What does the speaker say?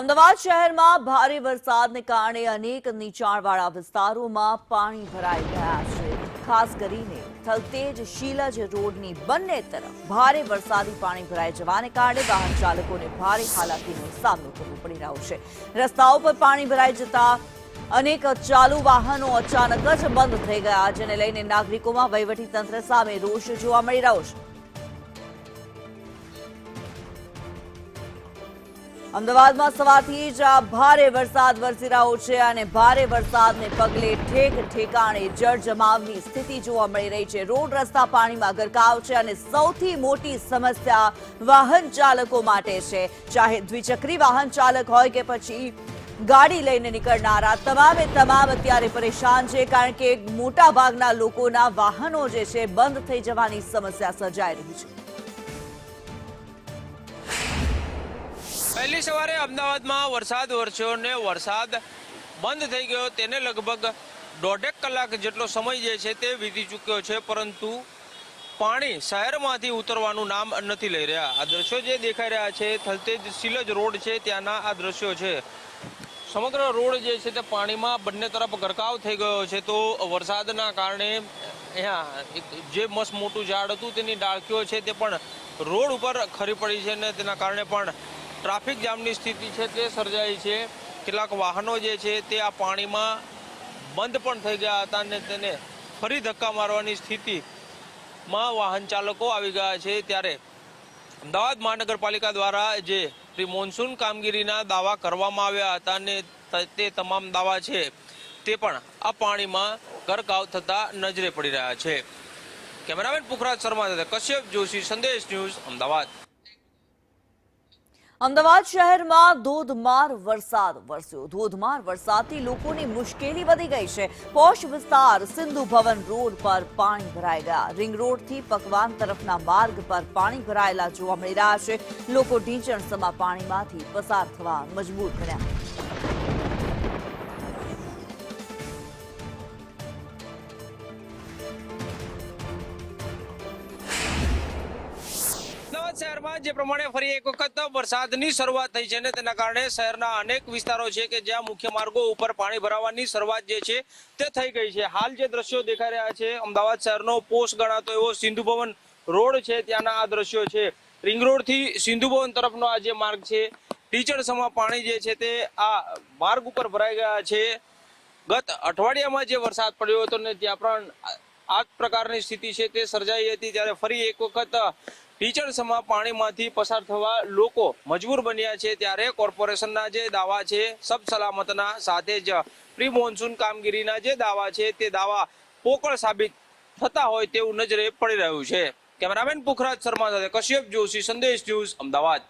અમદાવાદ શહેરમાં ભારે વરસાદને કારણે અનેક નીચાણવાળા વિસ્તારોમાં પાણી ભરાઈ ગયા છે। ખાસ કરીને થલતેજ શીલજ રોડની બંને તરફ ભારે વરસાદી પાણી ભરાઈ જવાને કારણે વાહન ચાલકોને ભારે હાલાકીનો સામનો કરવો પડી રહ્યો છે। રસ્તાઓ પર પાણી ભરાઈ જતા અનેક ચાલુ વાહનો અચાનક જ બંધ થઈ ગયા, જેને લઈને નાગરિકોમાં વહીવટીતંત્ર સામે રોષ જોવા મળી રહ્યો છે। અમદાવાદમાં સવારથી જ ભારે વરસાદ વરસી રહ્યો છે અને ભારે વરસાદને પગલે ઠેક ઠેકાણે જળજમાવની સ્થિતિ જોવા મળી રહી છે। રોડ રસ્તા પાણીમાં ગરકાવ છે અને સૌથી મોટી સમસ્યા વાહન ચાલકો માટે છે। ચાહે દ્વિચક્રી વાહન ચાલક હોય કે પછી ગાડી લઈને નીકળનારા તમામ અત્યારે પરેશાન છે, કારણ કે મોટા ભાગના લોકોના વાહનો જે છે બંધ થઈ જવાની સમસ્યા સર્જાઈ રહી છે। પહેલી સવારે અમદાવાદમાં વરસાદ વરસ્યો ને વરસાદ બંધ થઈ ગયો તેને લગભગ દોઢેક કલાક જેટલો સમય જે છે તે વીતી ચૂક્યો છે, પરંતુ પાણી શહેરમાંથી ઉતરવાનું નામ નથી લઈ રહ્યા। આ દ્રશ્યો જે દેખાઈ રહ્યા છે થલતેજ શીલજ રોડ છે ત્યાંના આ દ્રશ્યો છે। સમગ્ર રોડ જે છે તે પાણીમાં બંને તરફ ગરકાવ થઈ ગયો છે। તો વરસાદના કારણે અહીંયા જે મસ્ત મોટું ઝાડ હતું તેની ડાળખીઓ છે તે પણ રોડ ઉપર ખરી પડી છે અને તેના કારણે પણ ટ્રાફિક જામની સ્થિતિ છે તે સર્જાઈ છે। કેટલાક વાહનો જે છે તે આ પાણીમાં બંધ પણ થઈ ગયા હતા અને તેને ફરી ધક્કા મારવાની સ્થિતિમાં વાહન ચાલકો આવી ગયા છે। ત્યારે અમદાવાદ મહાનગરપાલિકા દ્વારા જે પ્રી મોન્સૂન કામગીરીના દાવા કરવામાં આવ્યા હતા અને તે તમામ દાવા છે તે પણ આ પાણીમાં ગરકાવ થતા નજરે પડી રહ્યા છે। કેમેરામેન પુખરાજ શર્મા સાથે કશ્યપ જોશી, સંદેશ ન્યૂઝ, અમદાવાદ। અમદાવાદ શહેરમાં ધોધમાર વરસાદ વરસ્યો। ધોધમાર વરસાદથી લોકોની મુશ્કેલી વધી ગઈ છે। પોશ વિસ્તાર સિંધુ ભવન રોડ પર પાણી ભરાઈ ગયા। રિંગ રોડથી પકવાન તરફના માર્ગ પર પાણી ભરાયેલા જોવા મળી રહ્યા છે। લોકો ઢીંચણસમા પાણીમાંથી પસાર થવા મજબૂર બન્યા। શહેરમાં જે પ્રમાણે ફરી એક વખત વરસાદની શરૂઆત થઈ છે ને તેના કારણે શહેરના અનેક વિસ્તારો છે કે જ્યાં મુખ્ય માર્ગો ઉપર પાણી ભરાવાની શરૂઆત જે છે તે થઈ ગઈ છે। હાલ જે દ્રશ્યો દેખાઈ રહ્યા છે અમદાવાદ શહેરનો પોષ ગણાતો એવો સિંધુ ભવન રોડ છે ત્યાંના આ દ્રશ્યો છે। રિંગ રોડથી સિંધુ ભવન તરફનો આ જે માર્ગ છે ટીચડસમા પાણી જે છે તે આ માર્ગ ઉપર ભરાઈ ગયા છે। ગત અઠવાડિયામાં જે વરસાદ પડ્યો હતો ને ત્યાં પણ આ પ્રકારની સ્થિતિ છે તે સર્જાઈ હતી, ત્યારે ફરી એક વખત ટીચડસમા પાણીમાંથી પસાર થવા લોકો મજબૂર બન્યા છે। ત્યારે કોર્પોરેશનના જે દાવા છે સબ સલામતના સાથે જ પ્રી મોન્સૂન કામગીરીના જે દાવા છે તે દાવા પોકળ સાબિત થતા હોય તેવું નજરે પડી રહ્યું છે। કેમેરામેન પુખરાજ શર્મા સાથે કશ્યપ જોશી, સંદેશ ન્યૂઝ, અમદાવાદ।